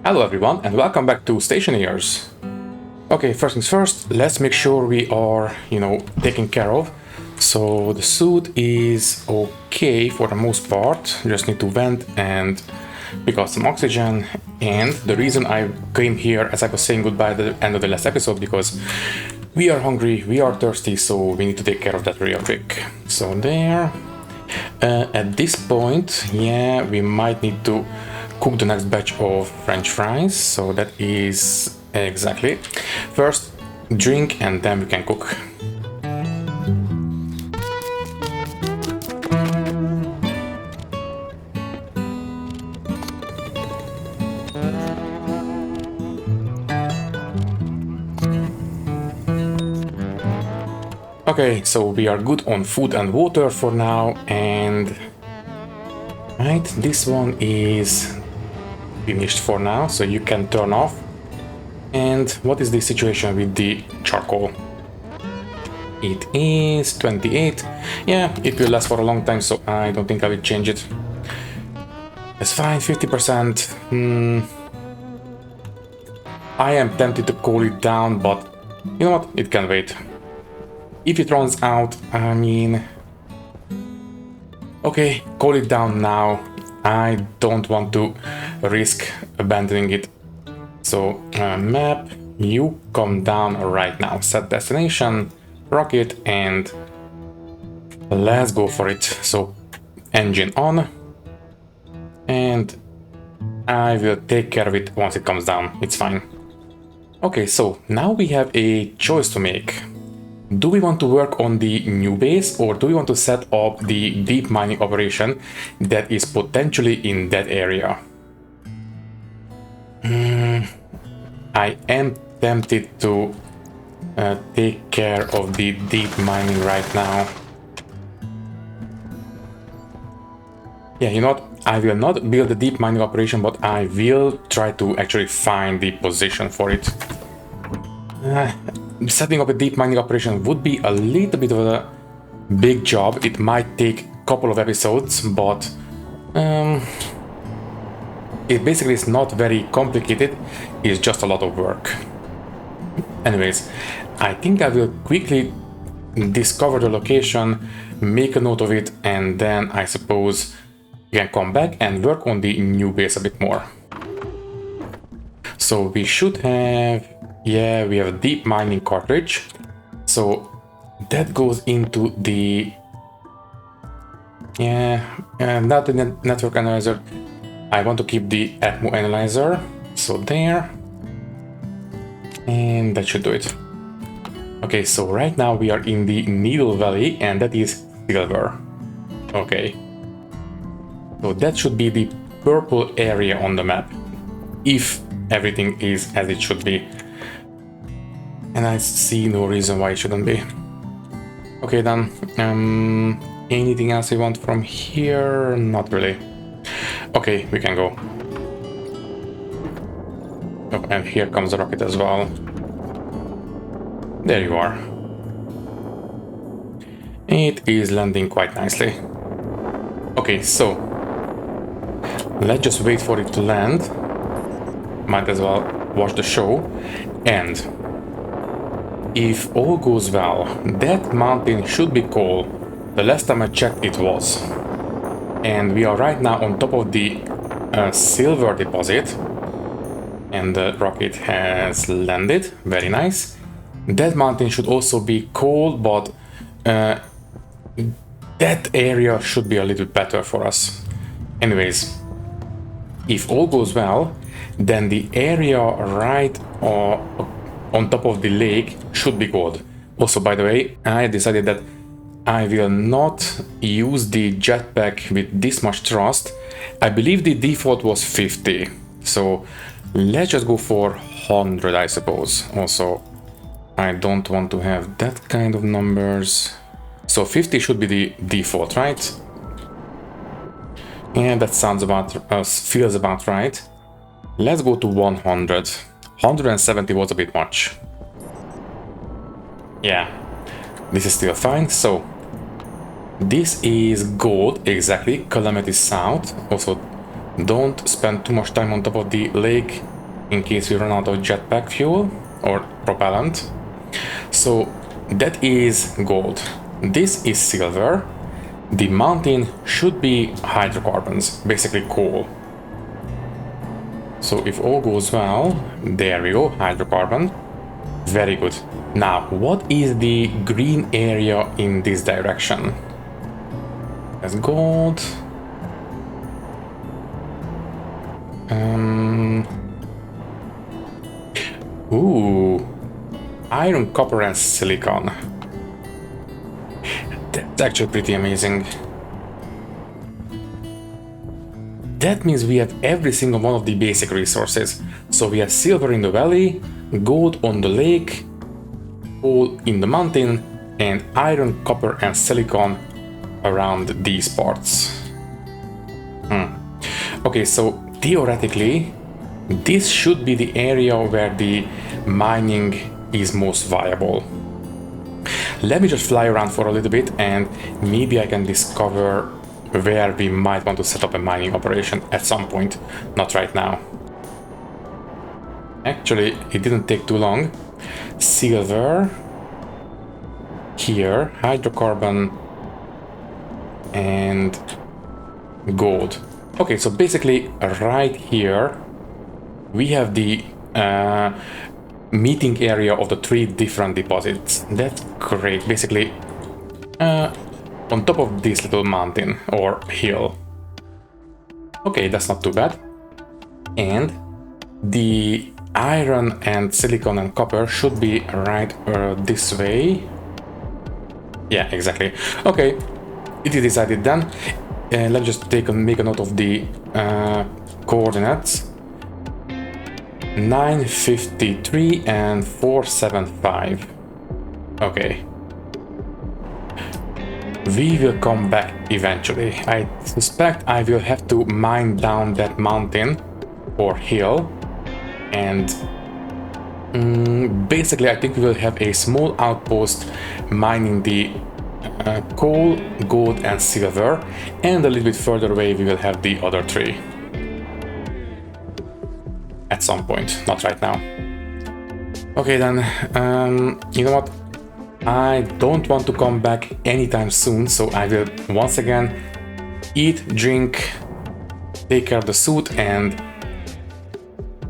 Hello everyone and welcome back to Stationeers. Okay, first things first, let's make sure we are, taken care of. So the suit is okay for the most part, just need to vent and pick up some oxygen. And the reason I came here, as I was saying goodbye at the end of the last episode, because we are hungry, we are thirsty, so we need to take care of that real quick. So there. At this point, yeah, we might need to cook the next batch of French fries. So that is exactly. First, drink and then we can cook. Okay, so we are good on food and water for now, and right, this one is finished for now, so you can turn off. And what is the situation with the charcoal? It is 28. Yeah, it will last for a long time, so I don't think I will change it. That's fine, 50%. I am tempted to cool it down, but you know what? It can wait. If it runs out, I mean... Okay, cool it down now. I don't want to risk abandoning it. So, map, you come down right now. Set destination, rocket, and let's go for it. So, engine on. And I will take care of it once it comes down. It's fine. Okay, so now we have a choice to make. Do we want to work on the new base, or do we want to set up the deep mining operation that is potentially in that area? I am tempted to take care of the deep mining right now. Yeah, you know what? I will not build the deep mining operation, but I will try to actually find the position for it. Setting up a deep mining operation would be a little bit of a big job. It might take a couple of episodes, but it basically is not very complicated. It's just a lot of work. Anyways, I think I will quickly discover the location, make a note of it, and then I suppose we can come back and work on the new base a bit more. So we should have... Yeah, we have a deep mining cartridge. So that goes into the... Yeah, not the network analyzer. I want to keep the Atmo analyzer. So there. And that should do it. Okay, so right now we are in the Needle Valley, and that is silver. Okay. So that should be the purple area on the map, if everything is as it should be. And I see no reason why it shouldn't be. Okay then, anything else I want from here? Not really. Okay, we can go. Oh, and here comes the rocket as well. There you are. It is landing quite nicely. Okay, so let's just wait for it to land. Might as well watch the show. And if all goes well, that mountain should be cold. The last time I checked it was. And we are right now on top of the silver deposit. And the rocket has landed. Very nice. That mountain should also be cold, but that area should be a little better for us. Anyways, if all goes well, then the area right on top of the lake should be good. Also, by the way, I decided that I will not use the jetpack with this much thrust. I believe the default was 50. So let's just go for 100, I suppose. Also, I don't want to have that kind of numbers. So 50 should be the default, right? Yeah, that sounds about, feels about right. Let's go to 100. 170 was a bit much. Yeah, this is still fine. So this is gold, exactly, Calamity South. Also, don't spend too much time on top of the lake. in case we run out of jetpack fuel or propellant. So that is gold. This is silver. The mountain should be hydrocarbons, basically coal. So if all goes well, there we go, hydrocarbon. Very good. Now, what is the green area in this direction? That's gold. Ooh, iron, copper, and silicon. That's actually pretty amazing. That means we have every single one of the basic resources. So we have silver in the valley, gold on the lake, coal in the mountain, and iron, copper, and silicon around these parts. Okay, so theoretically, this should be the area where the mining is most viable. Let me just fly around for a little bit and maybe I can discover where we might want to set up a mining operation at some point, not right now. Actually, it didn't take too long. Silver, here, hydrocarbon, and gold. Okay, so basically right here we have the meeting area of the 3 different deposits. That's great. Basically on top of this little mountain or hill. Okay, that's not too bad. And the iron and silicon and copper should be right this way. Yeah, exactly. Okay, it is decided then. Let's just make a note of the coordinates. 953 and 475. Okay. We will come back eventually. I suspect I will have to mine down that mountain or hill, and basically I think we will have a small outpost mining the coal, gold, and silver, and a little bit further away we will have the other 3. At some point, not right now. Okay then, you know what? I don't want to come back anytime soon, so I will once again eat, drink, take care of the suit, and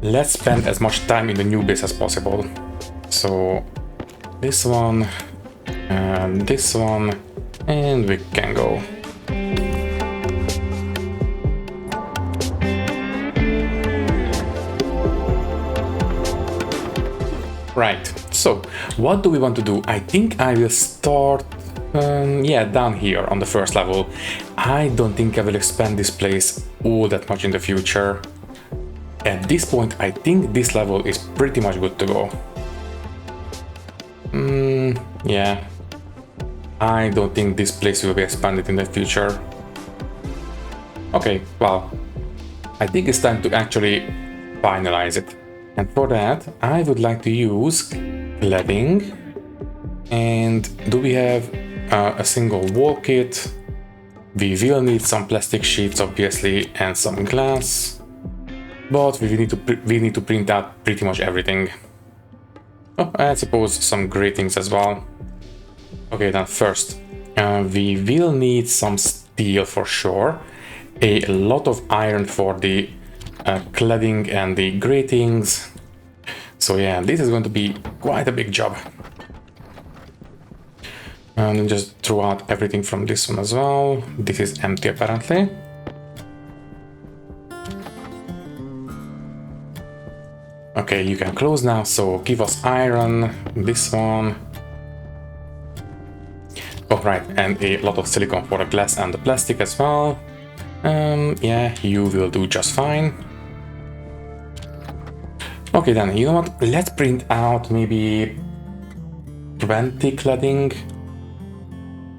let's spend as much time in the new base as possible. So this one, and this one, and we can go. Right, so what do we want to do? I think I will start, yeah, down here on the first level. I don't think I will expand this place all that much in the future. At this point, I think this level is pretty much good to go. Yeah, I don't think this place will be expanded in the future. Okay, well, I think it's time to actually finalize it. And for that, I would like to use cladding. And do we have a single wall kit? We will need some plastic sheets, obviously, and some glass. But we need to print out pretty much everything. Oh, I suppose some gratings as well. Okay, then first, we will need some steel for sure. A lot of iron for the cladding and the gratings. So yeah, this is going to be quite a big job. And just throw out everything from this one as well. This is empty apparently. Okay, you can close now, so give us iron, this one. Oh right, and a lot of silicone for the glass and the plastic as well. Yeah, you will do just fine. Okay then, you know what, let's print out maybe 20 cladding.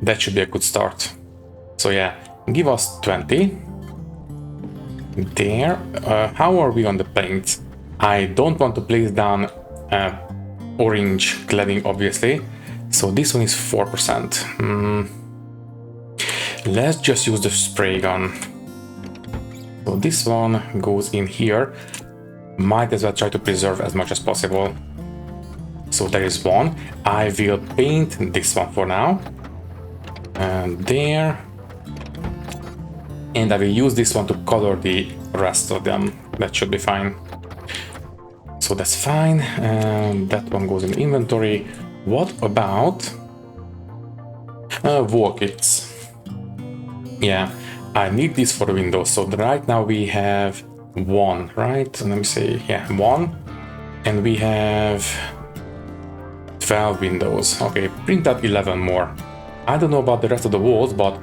That should be a good start. So yeah, give us 20. There. How are we on the paint? I don't want to place down orange cladding, obviously. So this one is 4%. Let's just use the spray gun. So this one goes in here. Might as well try to preserve as much as possible. So there is one. I will paint this one for now. And there. And I will use this one to color the rest of them. That should be fine. So that's fine. That one goes in the inventory. What about wall kits? Yeah, I need this for the windows. So right now we have one, right? Let me see. Yeah, one. And we have 12 windows. Okay, print out 11 more. I don't know about the rest of the walls, but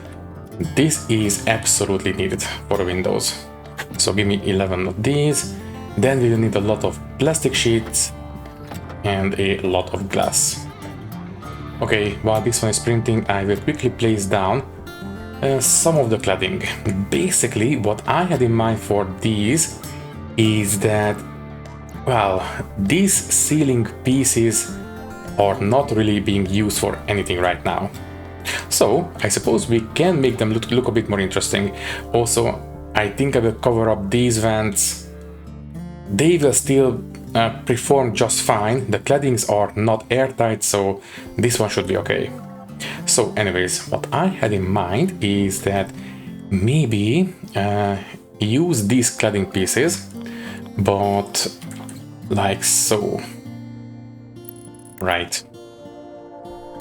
this is absolutely needed for the windows. So give me 11 of these. Then we will need a lot of plastic sheets and a lot of glass. Okay, while this one is printing, I will quickly place down some of the cladding. Basically, what I had in mind for these is that, well, these ceiling pieces are not really being used for anything right now. So I suppose we can make them look a bit more interesting. Also, I think I will cover up these vents. They will still perform just fine. The claddings are not airtight, so this one should be okay. So anyways, what I had in mind is that maybe use these cladding pieces, but like so. Right.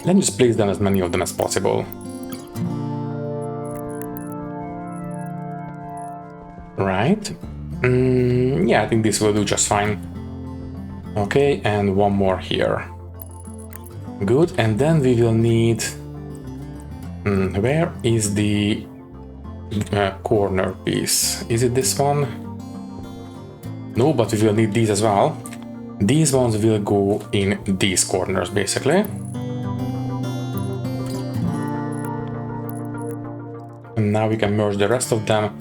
Let me just place down as many of them as possible. Right. Yeah, I think this will do just fine. Okay, and one more here. Good, and then we will need... where is the corner piece? Is it this one? No, but we will need these as well. These ones will go in these corners, basically. And now we can merge the rest of them.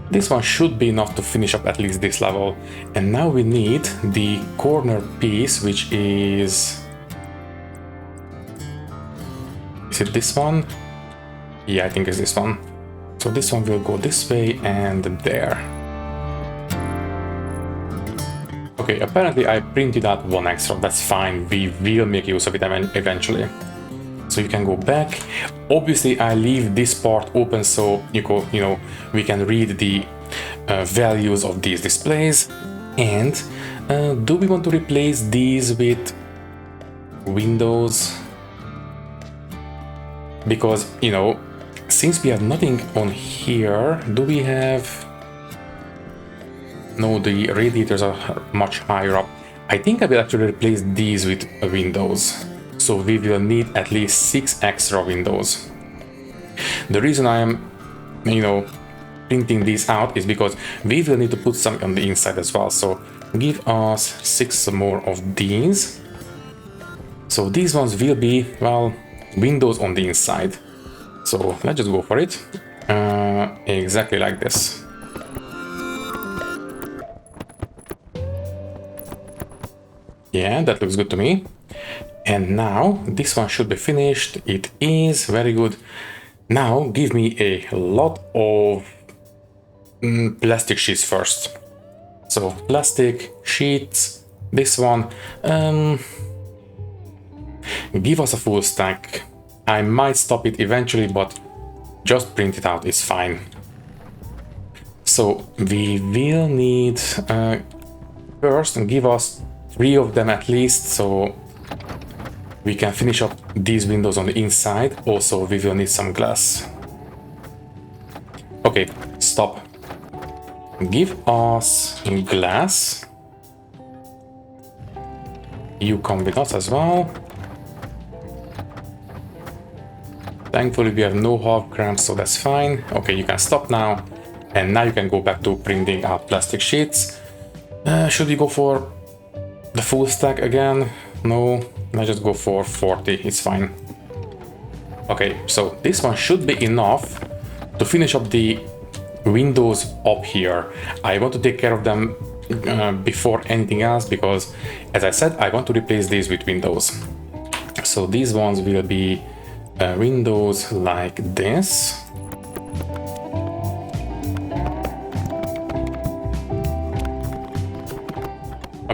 This one should be enough to finish up at least this level. And now we need the corner piece, which is... Is it this one? Yeah, I think it's this one. So this one will go this way and there. Okay, apparently I printed out one extra. That's fine. We will make use of it eventually. So you can go back. Obviously, I leave this part open so we can read the values of these displays. And do we want to replace these with windows? Because, since we have nothing on here, do we have... No, the radiators are much higher up. I think I will actually replace these with windows. So we will need at least 6 extra windows. The reason I am, printing these out is because we will need to put some on the inside as well. So give us 6 more of these. So these ones will be, well, windows on the inside. So let's just go for it. Exactly like this. Yeah, that looks good to me. And now this one should be finished. It is very good. Now give me a lot of plastic sheets first. So plastic sheets, this one. Give us a full stack. I might stop it eventually, but just print it out is fine. So we will need first give us 3 of them at least, so we can finish up these windows on the inside. Also, we will need some glass. Okay, stop. Give us glass. You come with us as well. Thankfully, we have no half grams, so that's fine. Okay, you can stop now. And now you can go back to printing out plastic sheets. Should we go for the full stack again? No, let's just go for 40, it's fine. Okay, so this one should be enough to finish up the windows up here. I want to take care of them before anything else because, as I said, I want to replace these with windows. So these ones will be windows like this.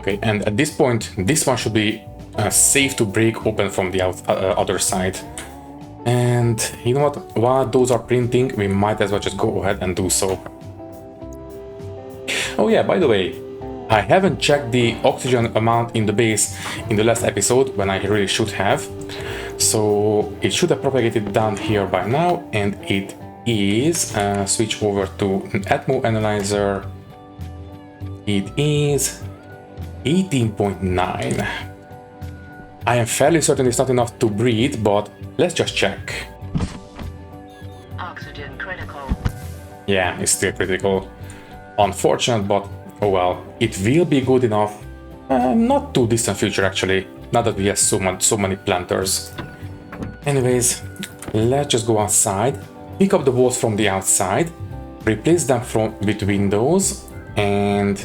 Okay, and at this point, this one should be safe to break open from the other side. And you know what, while those are printing, we might as well just go ahead and do so. Oh yeah, by the way, I haven't checked the oxygen amount in the base in the last episode, when I really should have. So it should have propagated down here by now, and it is. Switch over to an Atmo analyzer. It is 18.9. I am fairly certain it's not enough to breathe, but let's just check. Oxygen critical. Yeah, it's still critical. Unfortunate, but oh well. It will be good enough. Not too distant future actually, now that we have so many planters. Anyways, let's just go outside, pick up the walls from the outside, replace them with windows, and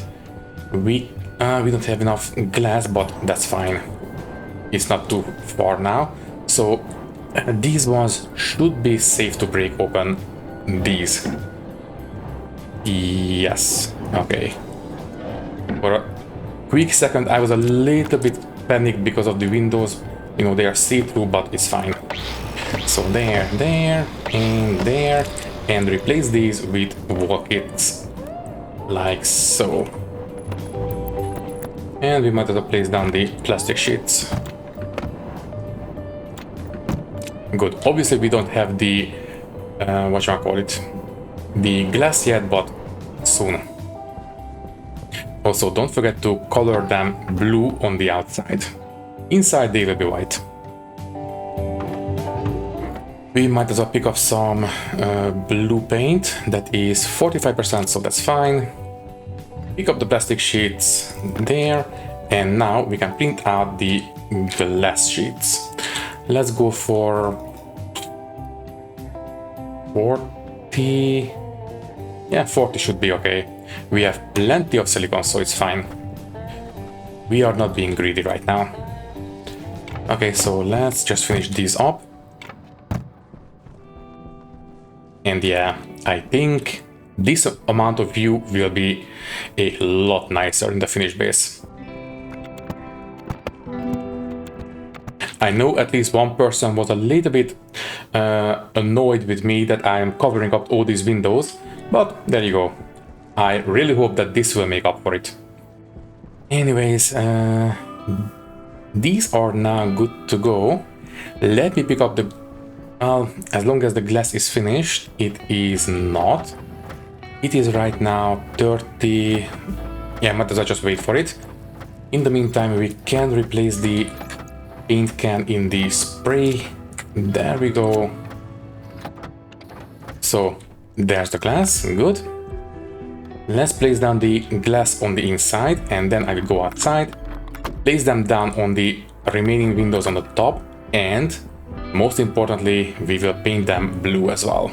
we don't have enough glass, but that's fine. It's not too far now. So these ones should be safe to break open. These. Yes. Okay. For a quick second, I was a little bit panicked because of the windows. You know, they are see-through, but it's fine. So there, and replace these with wall kits. Like so. And we might as well place down the plastic sheets. Good. Obviously, we don't have the the glass yet, but soon. Also, don't forget to color them blue on the outside. Inside they will be white. We might as well pick up some blue paint. That is 45%, so that's fine. Pick up the plastic sheets there, and now we can print out the glass sheets. Let's go for 40. Yeah, 40 should be okay. We have plenty of silicon, so it's fine. We are not being greedy right now. Okay, so let's just finish these up. And yeah, I think this amount of view will be a lot nicer in the finished base. I know at least one person was a little bit annoyed with me that I am covering up all these windows, but there you go. I really hope that this will make up for it. Anyways, these are now good to go. Let me pick up the... as long as the glass is finished, it is not. It is right now 30... Yeah, might as well just wait for it. In the meantime, we can replace the paint can in the spray. There we go. So, there's the glass, good. Let's place down the glass on the inside, and then I will go outside, place them down on the remaining windows on the top, and most importantly, we will paint them blue as well.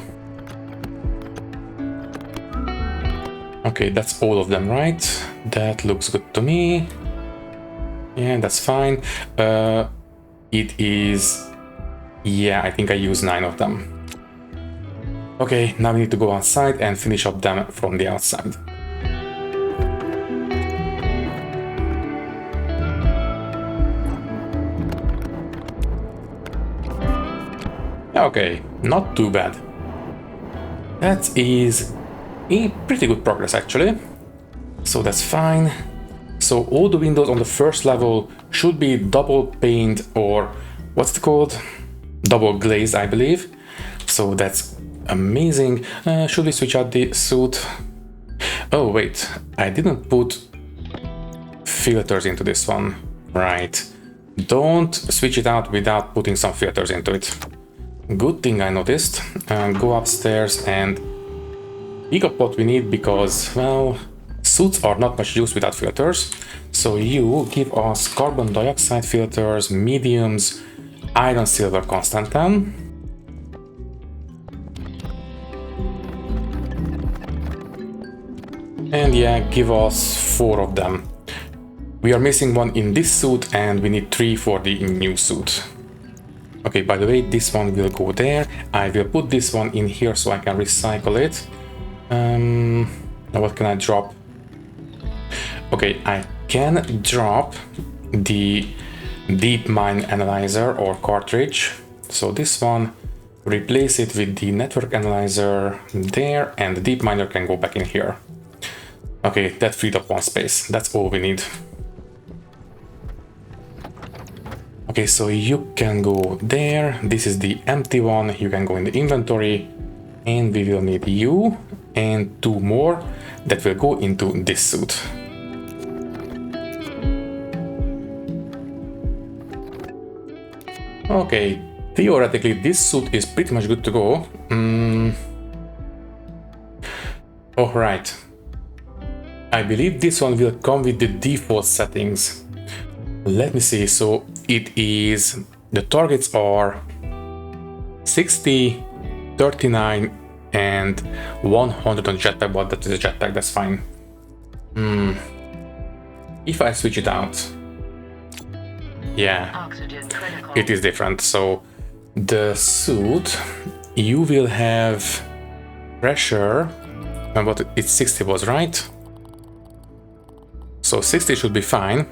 Okay, that's all of them, right? That looks good to me. Yeah, that's fine. It is... Yeah, I think I used 9 of them. Okay, now we need to go outside and finish up them from the outside. Okay, not too bad. That is a pretty good progress actually. So that's fine. So all the windows on the first level should be double pane, or what's it called? Double glazed, I believe. So that's amazing. Should we switch out the suit? Oh wait, I didn't put filters into this one. Right. Don't switch it out without putting some filters into it. Good thing I noticed. Go upstairs and pick up what we need, because, well, suits are not much use without filters. So you give us carbon dioxide filters, mediums, iron, silver, constantan. And yeah, give us 4 of them. We are missing 1 in this suit, and we need 3 for the new suit. Okay, by the way, this one will go there. I will put this one in here so I can recycle it. Now what can I drop? Okay, I can drop the deep mine analyzer or cartridge. So this one, replace it with the network analyzer there, and the deep miner can go back in here. Okay, that freed up one space. That's all we need. Okay, so you can go there. This is the empty one. You can go in the inventory, and we will need you and 2 more that will go into this suit. Okay, theoretically this suit is pretty much good to go. Oh, right. I believe this one will come with the default settings. Let me see. So it is, the targets are 60, 39 and 100 on jetpack, but that is a jetpack, that's fine. If I switch it out, yeah, it is different. So the suit, you will have pressure, and what it's 60 was, right? So 60 should be fine,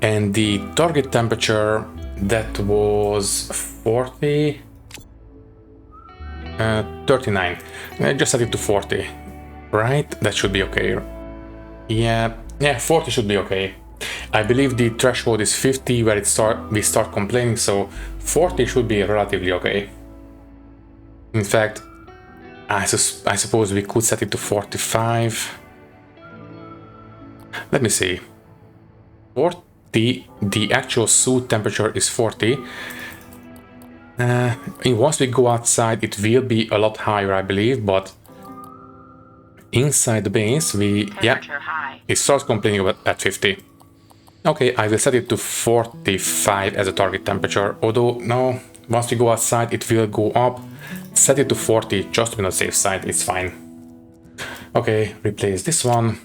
and the target temperature, that was 40, 39. I just set it to 40, right? That should be okay. Yeah, 40 should be okay. I believe the threshold is 50 where we start complaining, so 40 should be relatively okay. In fact, I suppose we could set it to 45. Let me see. 40, the actual suit temperature is 40. Once we go outside, it will be a lot higher, I believe, but inside the base, it starts complaining about at 50. Okay, I will set it to 45 as a target temperature, although no, once we go outside, it will go up. Set it to 40 just to be on the safe side, it's fine. Okay, replace this one.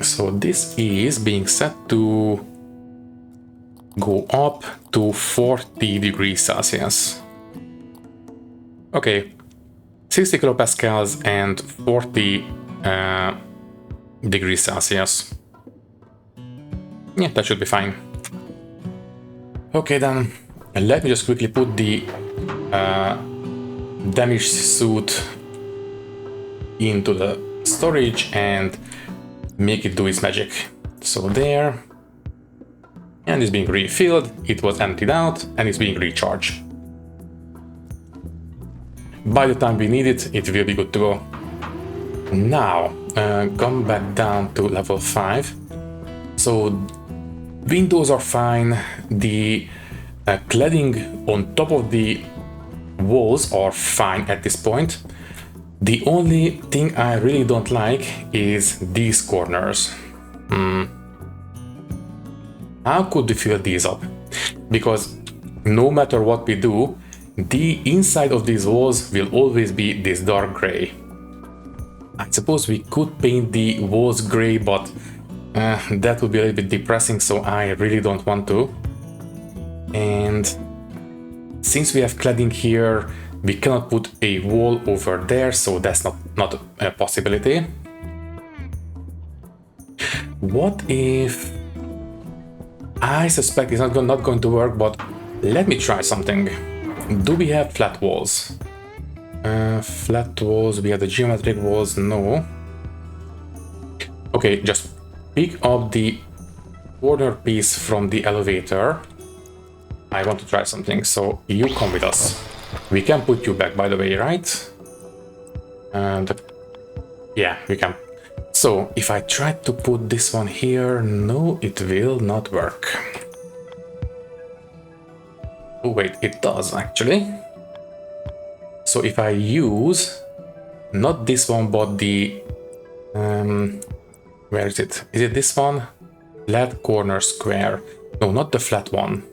So this is being set to go up to 40 degrees Celsius. Okay, 60 kilopascals and 40 degrees Celsius. Yeah, that should be fine. Okay then, let me just quickly put the damaged suit into the storage and make it do its magic. So there, and it's being refilled, it was emptied out, and it's being recharged. By the time we need it, it will be good to go. Now, come back down to level 5. So, windows are fine, the cladding on top of the walls are fine at this point. The only thing I really don't like is these corners. How could we fill these up? Because no matter what we do, the inside of these walls will always be this dark gray. I suppose we could paint the walls gray, but that would be a little bit depressing, so I really don't want to. And since we have cladding here, we cannot put a wall over there, so that's not a possibility. What if... I suspect it's not going to work, but let me try something. Do we have flat walls? Flat walls, we have the geometric walls, no. Okay, just pick up the corner piece from the elevator. I want to try something, so you come with us. We can put you back, by the way, right? And yeah, we can. So if I try to put this one here, no, it will not work. Oh wait, it does actually. So if I use not this one, but the where is it? Is it this one? Flat corner square. No, not the flat one.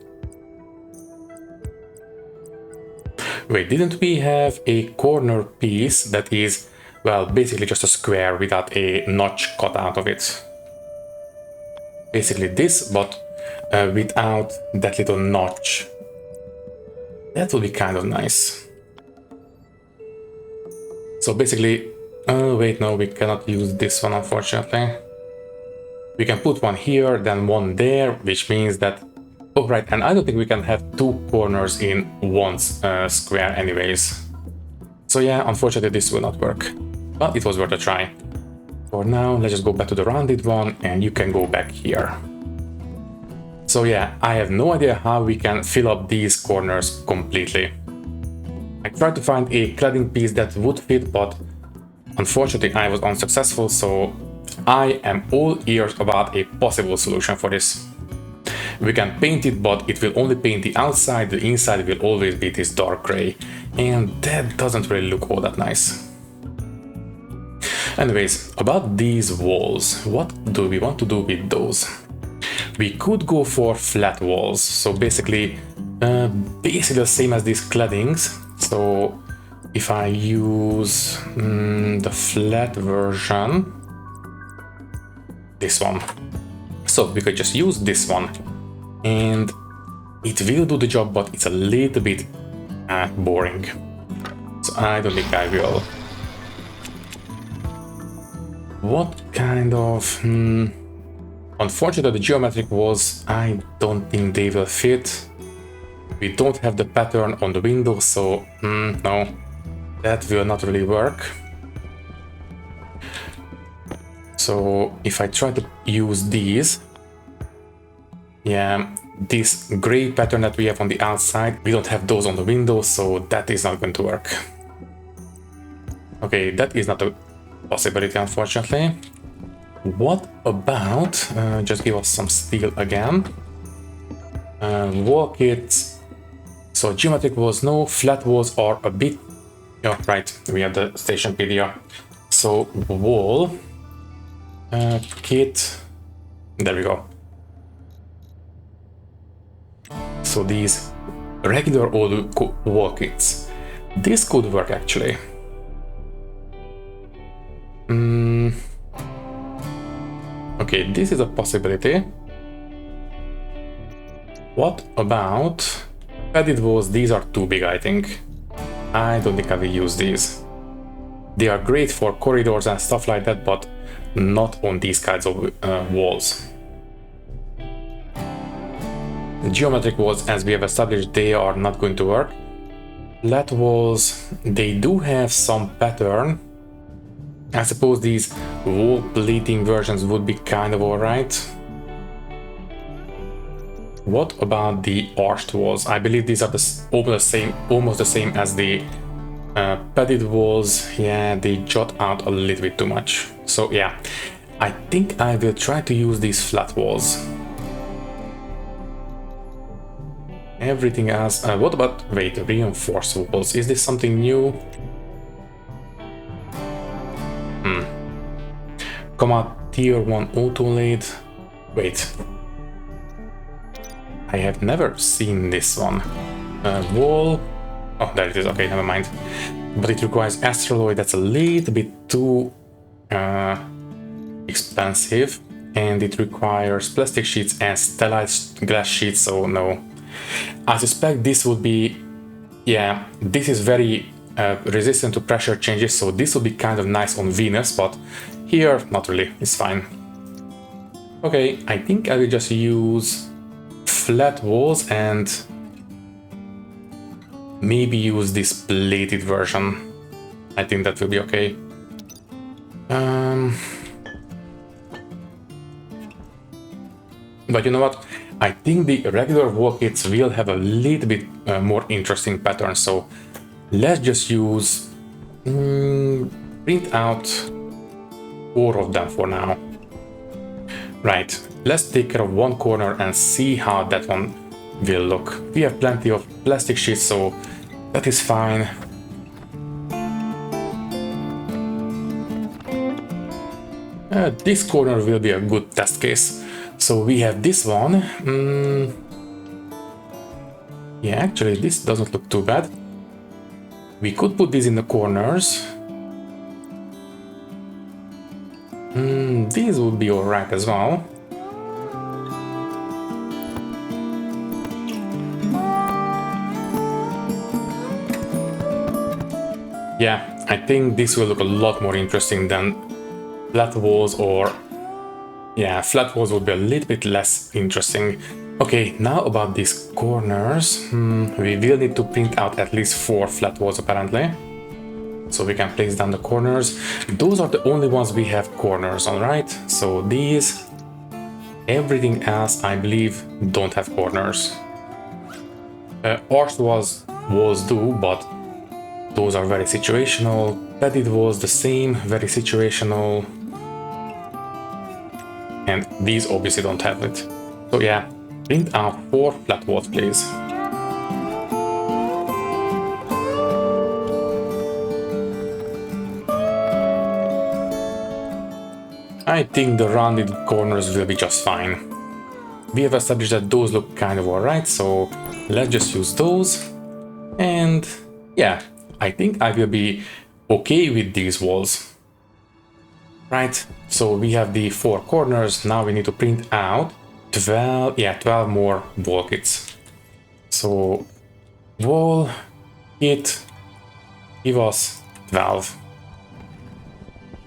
Wait, didn't we have a corner piece that is, well, basically just a square without a notch cut out of it? Basically this, but without that little notch. That would be kind of nice. So basically, oh wait, no, we cannot use this one, unfortunately. We can put one here, then one there, which means that... Oh, right, and I don't think we can have two corners in one square anyways. So yeah, unfortunately this will not work. But it was worth a try. For now, let's just go back to the rounded one, and you can go back here. So yeah, I have no idea how we can fill up these corners completely. I tried to find a cladding piece that would fit, but unfortunately I was unsuccessful, so I am all ears about a possible solution for this. We can paint it, but it will only paint the outside, the inside will always be this dark gray, and that doesn't really look all that nice. Anyways, about these walls, what do we want to do with those? We could go for flat walls, so basically the same as these claddings. So if I use the flat version, this one, so we could just use this one and it will do the job, but it's a little bit boring, so I don't think I will. What kind of... Unfortunately, the geometric walls, I don't think they will fit. We don't have the pattern on the windows, so no, that will not really work. So if I try to use these, yeah, this gray pattern that we have on the outside, we don't have those on the windows, so that is not going to work. Okay, that is not a possibility, unfortunately. What about, just give us some steel again. Wall kits. So geometric walls, no. Flat walls are a bit... Oh, right, we have the Stationeers. So wall kit. There we go. So these regular old wall kits. This could work actually. Okay, this is a possibility. What about padded walls? These are too big, I think. I don't think I will use these. They are great for corridors and stuff like that, but not on these kinds of walls. The geometric walls, as we have established, they are not going to work. Flat walls, they do have some pattern. I suppose these wall pleating versions would be kind of alright. What about the arched walls? I believe these are almost the same as the padded walls. Yeah, they jut out a little bit too much. So yeah, I think I will try to use these flat walls. Everything else... what about... Wait, reinforced walls. Is this something new? Comma tier 1 auto lathe. Wait. I have never seen this one. Wall. Oh, there it is. Okay, never mind. But it requires astraloy. That's a little bit too expensive. And it requires plastic sheets and stellite glass sheets, so no. I suspect this would be... Yeah, this is very resistant to pressure changes, so this would be kind of nice on Venus, but here, not really, it's fine. Okay, I think I will just use flat walls and maybe use this plated version. I think that will be okay. But you know what? I think the regular wall kits will have a little bit more interesting pattern, so let's just use print out 4 of them for now. Right, let's take care of one corner and see how that one will look. We have plenty of plastic sheets, so that is fine. This corner will be a good test case. So we have this one. Yeah, actually this doesn't look too bad. We could put these in the corners. These would be alright as well. Yeah, I think this will look a lot more interesting than flat walls or Yeah, flat walls would be a little bit less interesting. Okay, now about these corners. We will need to print out at least 4 flat walls apparently. So we can place down the corners. Those are the only ones we have corners on, right? So these, everything else I believe don't have corners. Arched walls do, but those are very situational. Padded walls the same, very situational. And these obviously don't have it. So yeah, print out 4 flat walls, please. I think the rounded corners will be just fine. We have established that those look kind of alright, so let's just use those. And yeah, I think I will be okay with these walls. Right, so we have the 4 corners. Now we need to print out 12 more wall kits. So wall kit, give us 12.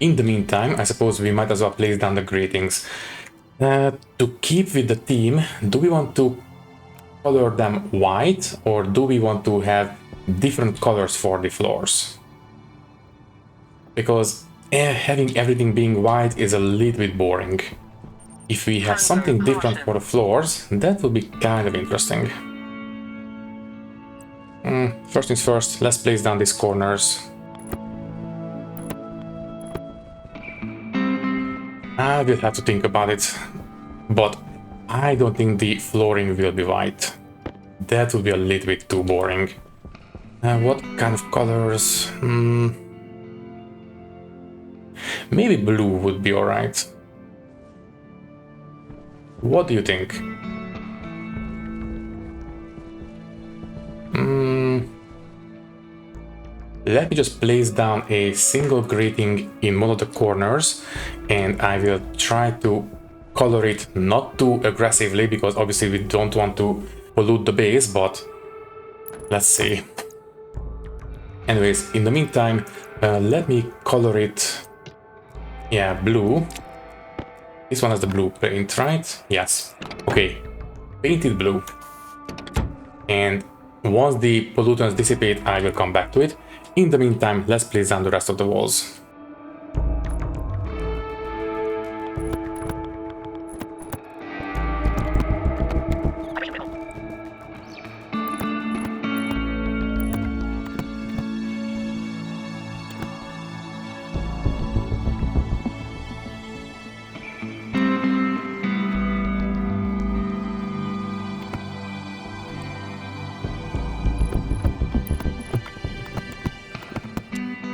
In the meantime, I suppose we might as well place down the gratings. To keep with the theme, do we want to color them white or do we want to have different colors for the floors? Because having everything being white is a little bit boring. If we have something different for the floors, that would be kind of interesting. First things first, let's place down these corners. I will have to think about it, but I don't think the flooring will be white. That would be a little bit too boring. What kind of colors? Maybe blue would be alright. What do you think? Let me just place down a single grating in one of the corners and I will try to color it not too aggressively because obviously we don't want to pollute the base, but let's see. Anyways, in the meantime, let me color it, yeah, blue. This one has the blue paint, right? Yes. Okay, painted blue. And once the pollutants dissipate, I will come back to it. In the meantime, let's place down the rest of the walls.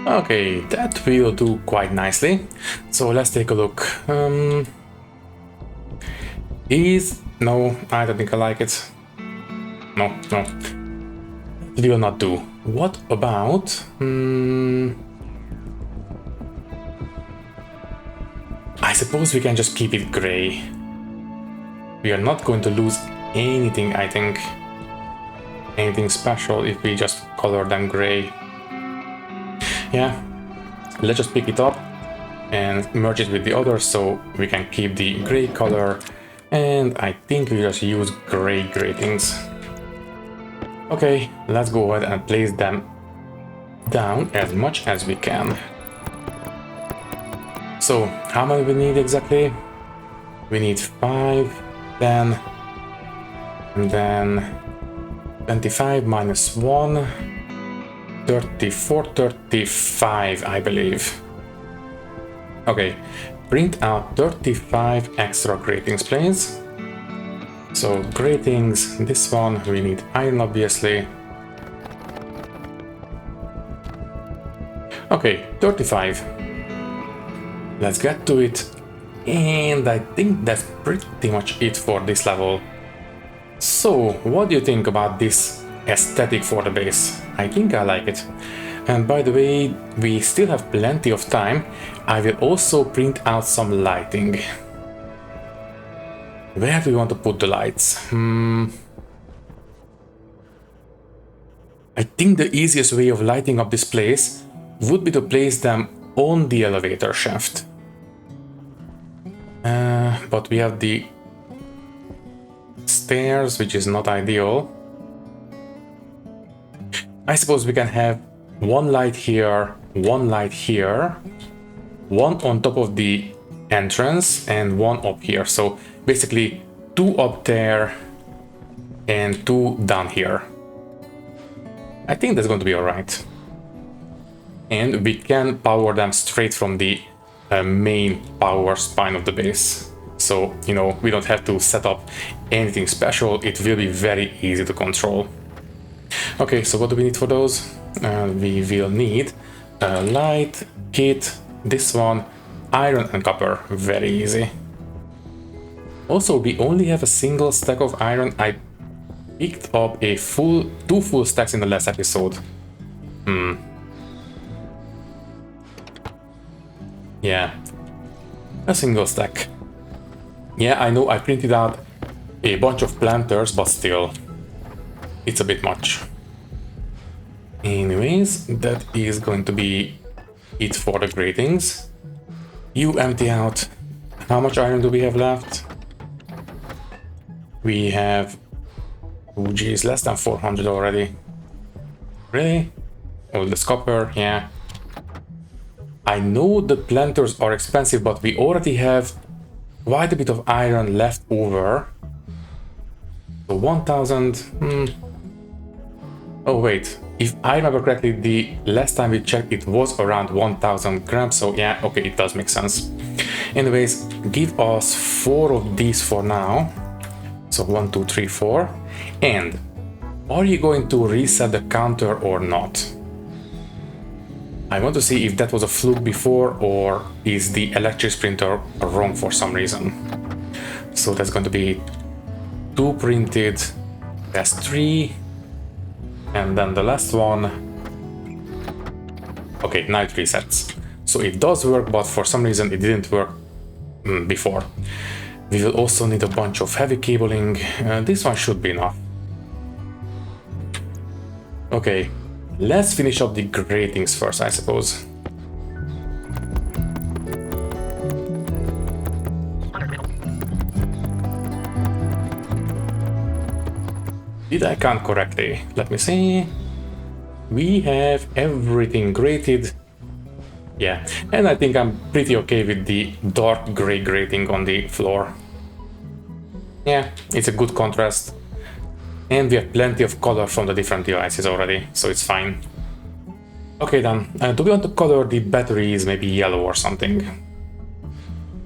Okay, that will do quite nicely. So let's take a look. No, I don't think I like it. No, it will not do. What about... I suppose we can just keep it gray. We are not going to lose anything, I think. Anything special if we just color them gray. Yeah, let's just pick it up and merge it with the others so we can keep the gray color, and I think we just use gray gratings. Okay, let's go ahead and place them down as much as we can. So how many we need exactly? We need 5, 10, and then 25 minus 1. 34, 35, I believe. Okay, print out 35 extra gratings, please. So gratings, this one, we need iron, obviously. Okay, 35. Let's get to it. And I think that's pretty much it for this level. So, what do you think about this aesthetic for the base? I think I like it. And by the way, we still have plenty of time. I will also print out some lighting. Where do we want to put the lights? I think the easiest way of lighting up this place would be to place them on the elevator shaft. but we have the stairs, which is not ideal. I suppose we can have one light here, one light here, one on top of the entrance and one up here. So basically 2 up there and 2 down here. I think that's going to be alright. And we can power them straight from the main power spine of the base. So, you know, we don't have to set up anything special. It will be very easy to control. Okay, so what do we need for those? We will need a light, kit, this one, iron and copper. Very easy. Also, we only have a single stack of iron. I picked up a 2 full stacks in the last episode. Yeah, a single stack. Yeah, I know I printed out a bunch of planters, but still, it's a bit much. Anyways, that is going to be it for the gratings. You empty out. How much iron do we have left? We have... oh geez, less than 400 already. Really? Oh, this copper, yeah. I know the planters are expensive, but we already have quite a bit of iron left over. So 1000... Oh wait, if I remember correctly, the last time we checked it was around 1000 grams, so yeah, okay, it does make sense. Anyways, give us 4 of these for now. So 1, 2, 3, 4. And are you going to reset the counter or not? I want to see if that was a fluke before, or is the electric printer wrong for some reason. So that's going to be 2 printed, that's 3, and then the last one. Okay, now it resets. So it does work, but for some reason it didn't work before. We will also need a bunch of heavy cabling. This one should be enough. Okay, let's finish up the gratings first, I suppose. Did I count correctly? Let me see. We have everything grated. Yeah, and I think I'm pretty okay with the dark gray grating on the floor. Yeah, it's a good contrast. And we have plenty of color from the different devices already, so it's fine. Okay then, do we want to color the batteries maybe yellow or something?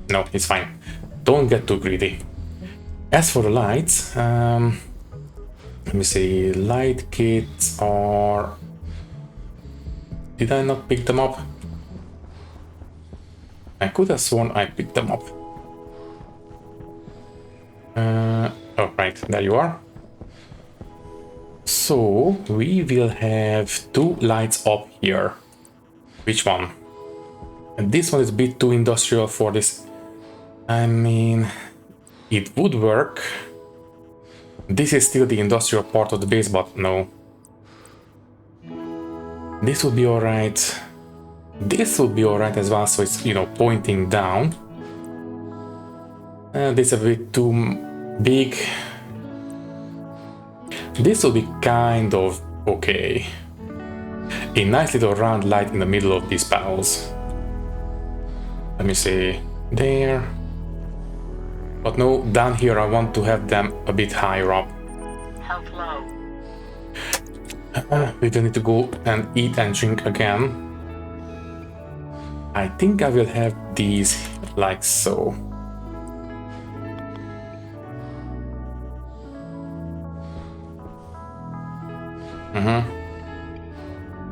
No, it's fine. Don't get too greedy. As for the lights, let me see, light kits are... Did I not pick them up? I could have sworn I picked them up. Oh, right, there you are. So, we will have 2 lights up here. Which one? And this one is a bit too industrial for this. I mean, it would work. This is still the industrial part of the base, but no. This would be alright. This would be alright as well, so it's, you know, pointing down. This is a bit too big. This will be kind of okay. A nice little round light in the middle of these panels. Let me see, there. But no, down here I want to have them a bit higher up. Health low. We will need to go and eat and drink again. I think I will have these like so.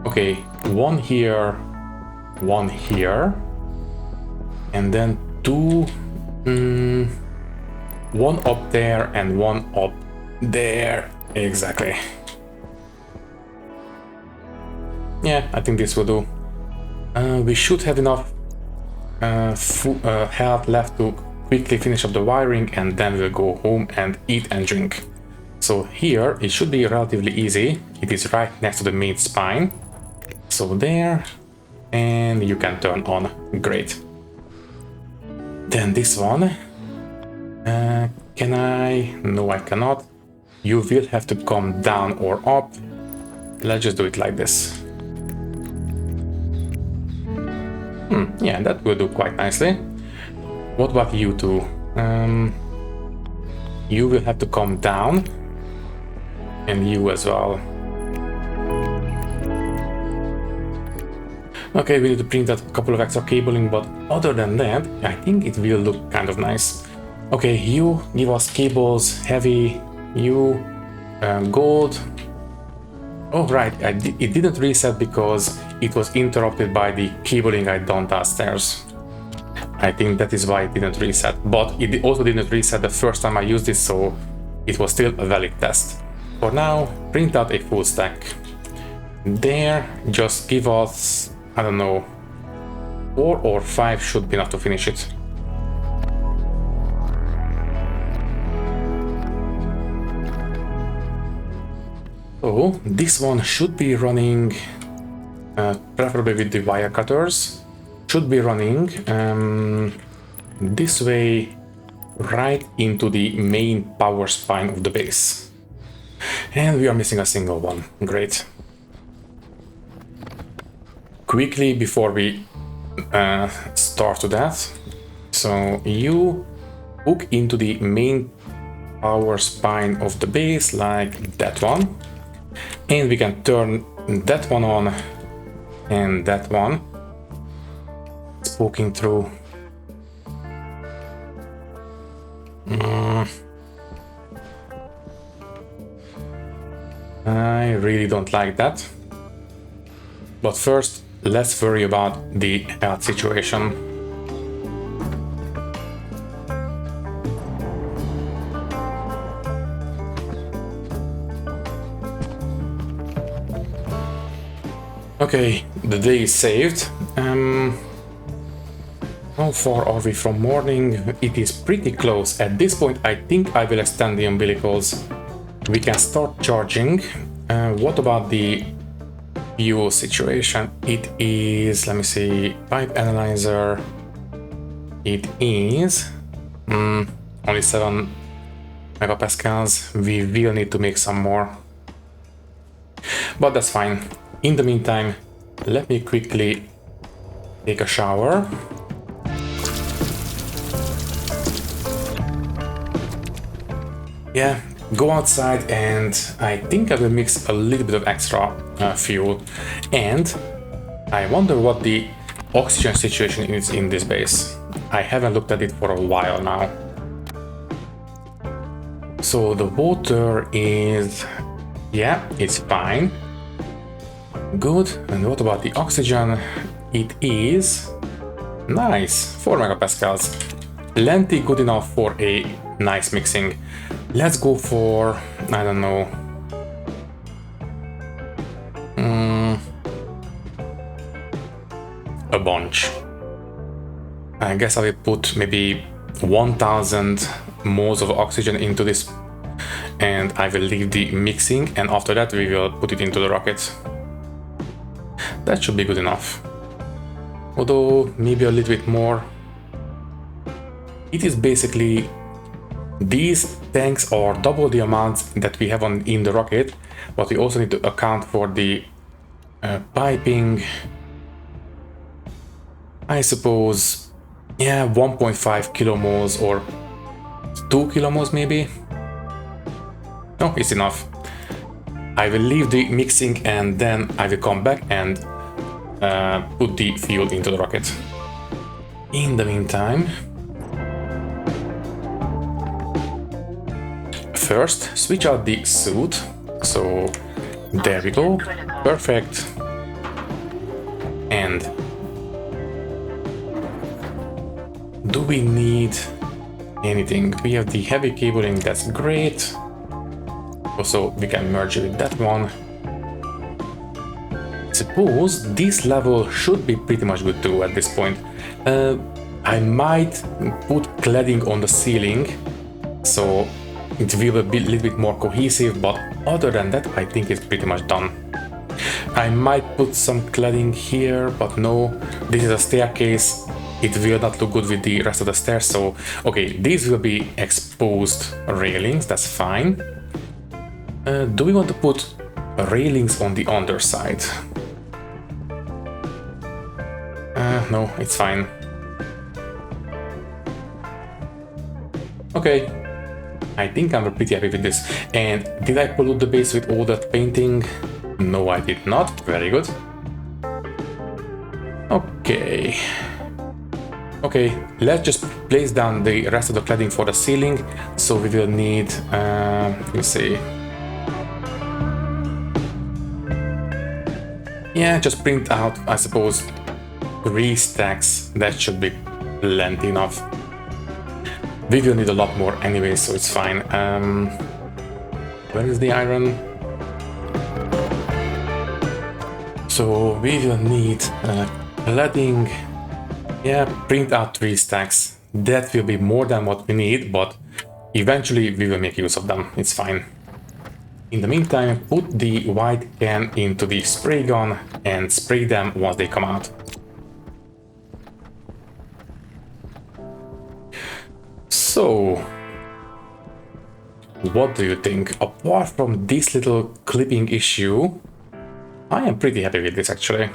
Okay, 1 here, 1 here, and then 2, 1 up there and 1 up there, exactly. Yeah, I think this will do. We should have enough health left to quickly finish up the wiring, and then we'll go home and eat and drink. So here it should be relatively easy. It is right next to the main spine. So there, and you can turn on. Great. Then this one, Can I? No, I cannot. You will have to come down or up. Let's just do it like this. Yeah, that will do quite nicely. What about you two? You will have to come down. And you as well. Okay, we need to print out a couple of extra cabling, but other than that, I think it will look kind of nice. Okay, you give us cables, heavy, you gold. Oh right, it didn't reset because it was interrupted by the cabling I done downstairs. I think that is why it didn't reset, but it also didn't reset the first time I used it, so it was still a valid test. For now, print out a full stack. There, just give us, I don't know, 4 or 5 should be enough to finish it. So this one should be running, preferably with the wire cutters, should be running this way right into the main power spine of the base. And we are missing a single one. Great. Quickly before we start to that, so you hook into the main power spine of the base like that one, and we can turn that one on and that one. It's poking through. I really don't like that. But first, let's worry about the health situation. Okay, the day is saved. How far are we from morning? It is pretty close. At this point, I think I will extend the umbilicals. We can start charging. What about the fuel situation? It is, let me see, pipe analyzer. It is only 7 megapascals. We will need to make some more. But that's fine. In the meantime, let me quickly take a shower. Yeah, go outside, and I think I will mix a little bit of extra fuel. And I wonder what the oxygen situation is in this base. I haven't looked at it for a while now. So the water is, yeah, it's fine. Good. And what about the oxygen? It is nice, 4 megapascals. Plenty good enough for a nice mixing. Let's go for, I don't know, a bunch. I guess I will put maybe 1000 moles of oxygen into this, and I will leave the mixing, and after that we will put it into the rocket. That should be good enough. Although maybe a little bit more. It is basically, these tanks are double the amounts that we have in the rocket, but we also need to account for the piping. I suppose, yeah, 1.5 kilomoles or 2 kilomoles maybe. No, it's enough. I will leave the mixing, and then I will come back and put the fuel into the rocket. In the meantime, first switch out the suit. So there we go, perfect. And do we need anything? We have the heavy cabling, that's great. Also, we can merge it with that one. Suppose this level should be pretty much good too at this point. I might put cladding on the ceiling, so it will be a little bit more cohesive, but other than that, I think it's pretty much done. I might put some cladding here, but no, this is a staircase. it will not look good with the rest of the stairs. So, okay, these will be exposed railings, that's fine. Do we want to put railings on the underside? No, it's fine. Okay, I think I'm pretty happy with this. And did I pollute the base with all that painting? No, I did not. Very good. Okay. Okay, let's just place down the rest of the cladding for the ceiling. So we will need, let me see. Yeah, just print out, I suppose, 3 stacks. That should be plenty enough. We will need a lot more anyway, so it's fine. Where is the iron? So we will need cladding. Yeah, print out 3 stacks. That will be more than what we need, but eventually we will make use of them. It's fine. In the meantime, put the white can into the spray gun and spray them once they come out. So, what do you think? Apart from this little clipping issue, I am pretty happy with this actually.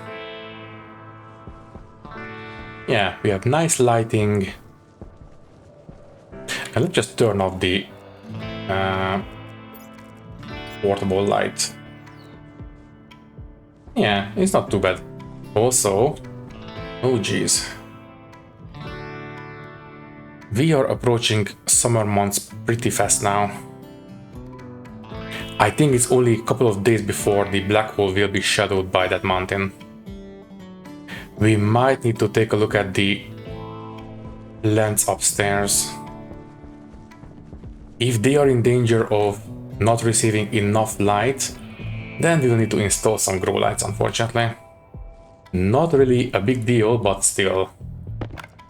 Yeah, we have nice lighting. And let's just turn off the portable light. Yeah, it's not too bad. Also, oh geez. We are approaching summer months pretty fast now. I think it's only a couple of days before the black hole will be shadowed by that mountain. We might need to take a look at the lamps upstairs. If they are in danger of not receiving enough light, then we will need to install some grow lights, unfortunately. Not really a big deal, but still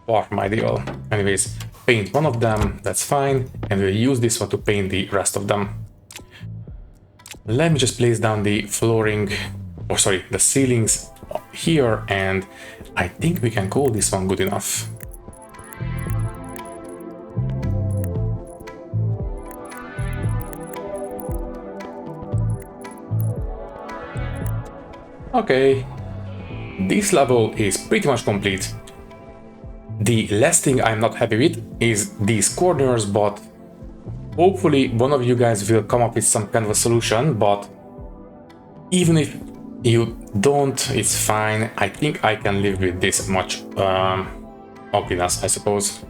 far from ideal. Anyways, paint one of them, that's fine, and we'll use this one to paint the rest of them. Let me just place down the flooring, or sorry, the ceilings here, and I think we can call this one good enough. Okay, this level is pretty much complete. The last thing I'm not happy with is these corners, but hopefully one of you guys will come up with some kind of a solution, but even if you don't, it's fine. I think I can live with this much ugliness, I suppose.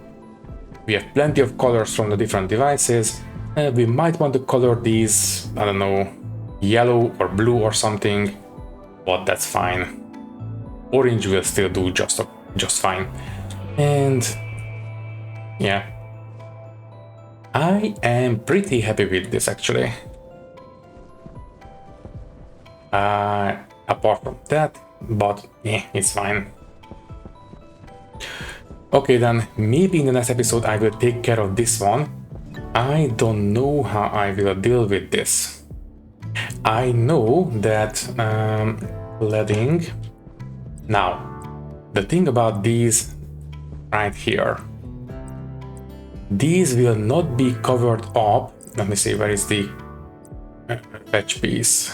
We have plenty of colors from the different devices. We might want to color these, I don't know, yellow or blue or something, but that's fine. Orange will still do just fine. And yeah, I am pretty happy with this actually. Apart from that, but yeah, it's fine. Okay, then maybe in the next episode I will take care of this one. I don't know how I will deal with this. I know that cladding. Now, the thing about these right here, these will not be covered up. Let me see, where is the fetch piece?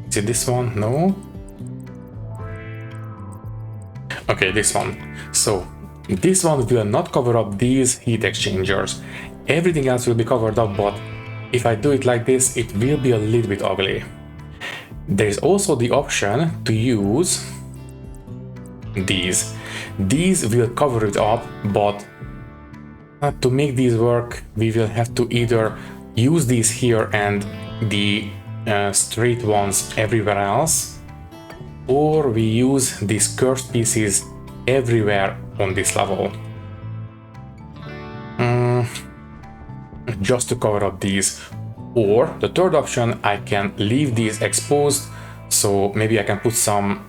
Is it this one? No. Okay, this one. So this one will not cover up these heat exchangers. Everything else will be covered up, but if I do it like this, it will be a little bit ugly. There is also the option to use these. These will cover it up, but to make these work, we will have to either use these here and the straight ones everywhere else, or we use these curved pieces everywhere on this level. Just to cover up these. Or the third option, I can leave these exposed, so maybe I can put some,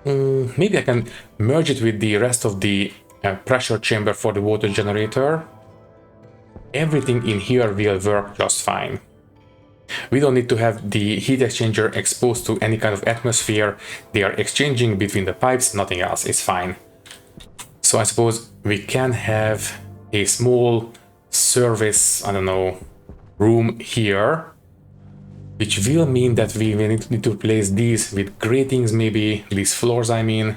maybe I can merge it with the rest of the pressure chamber for the water generator. Everything in here will work just fine. We don't need to have the heat exchanger exposed to any kind of atmosphere. They are exchanging between the pipes, nothing else, it's fine. So I suppose we can have a small service, I don't know, room here, which will mean that we will need to replace these with gratings, maybe these floors, I mean.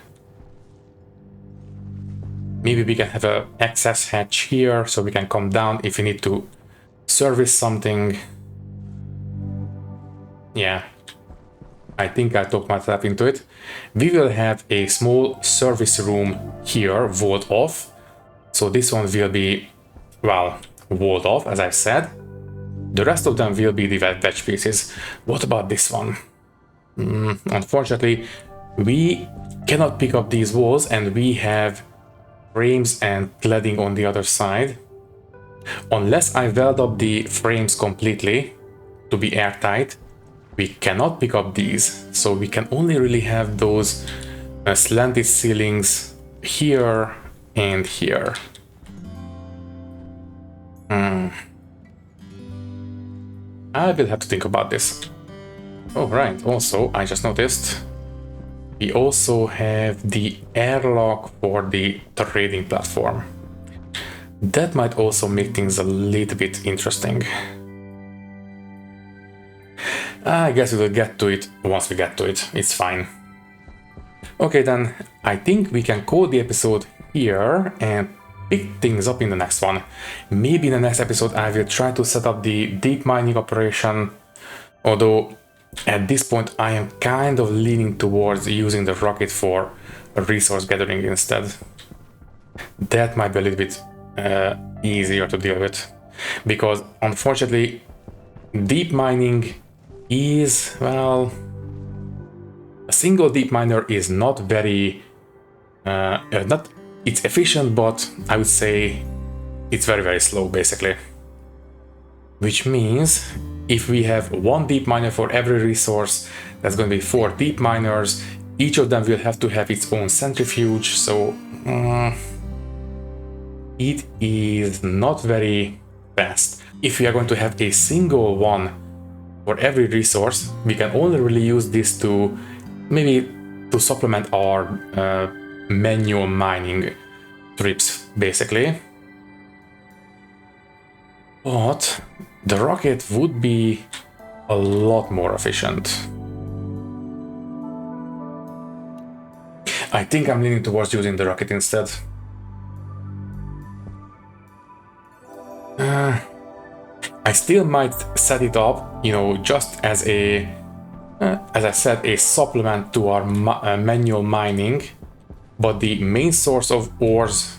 Maybe we can have an access hatch here so we can come down if we need to service something. Yeah, I think I talked myself into it. We will have a small service room here, walled off. So this one will be, well, walled off, as I said. The rest of them will be the wedge pieces. What about this one? Unfortunately, we cannot pick up these walls, and we have frames and cladding on the other side. Unless I weld up the frames completely to be airtight, we cannot pick up these. So we can only really have those slanted ceilings here and here. I will have to think about this. Oh, right. Also, I just noticed we also have the airlock for the trading platform. That might also make things a little bit interesting. I guess we will get to it once we get to it. It's fine. Okay, then I think we can call the episode here and pick things up in the next one. Maybe in the next episode I will try to set up the deep mining operation, although at this point I am kind of leaning towards using the rocket for resource gathering instead. That might be a little bit easier to deal with, because unfortunately deep mining is, well, a single deep miner is not very it's efficient, but I would say it's very slow basically. Which means if we have one deep miner for every resource, that's going to be 4 deep miners. Each of them will have to have its own centrifuge, so it is not very fast. If we are going to have a single one for every resource, we can only really use this to maybe to supplement our manual mining trips basically. But the rocket would be a lot more efficient. I think I'm leaning towards using the rocket instead. I still might set it up, you know, just as a, as I said, a supplement to our manual mining, but the main source of ores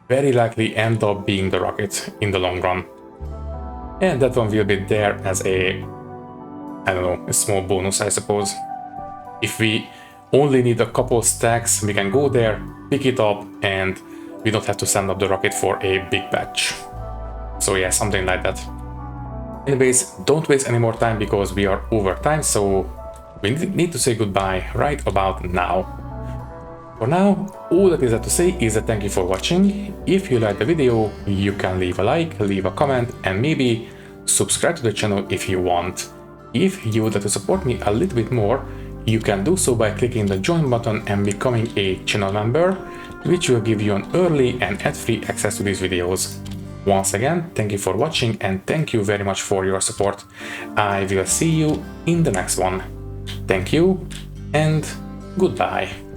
very likely end up being the rocket in the long run. And that one will be there as a, I don't know, a small bonus, I suppose. If we only need a couple stacks, we can go there, pick it up, and we don't have to send up the rocket for a big batch. So yeah, something like that. Anyways, don't waste any more time because we are over time, so we need to say goodbye right about now. For now, all that is left to say is that thank you for watching. If you liked the video, you can leave a like, leave a comment, and maybe subscribe to the channel if you want. If you would like to support me a little bit more, you can do so by clicking the join button and becoming a channel member, which will give you an early and ad-free access to these videos. Once again, thank you for watching and thank you very much for your support. I will see you in the next one. Thank you and goodbye.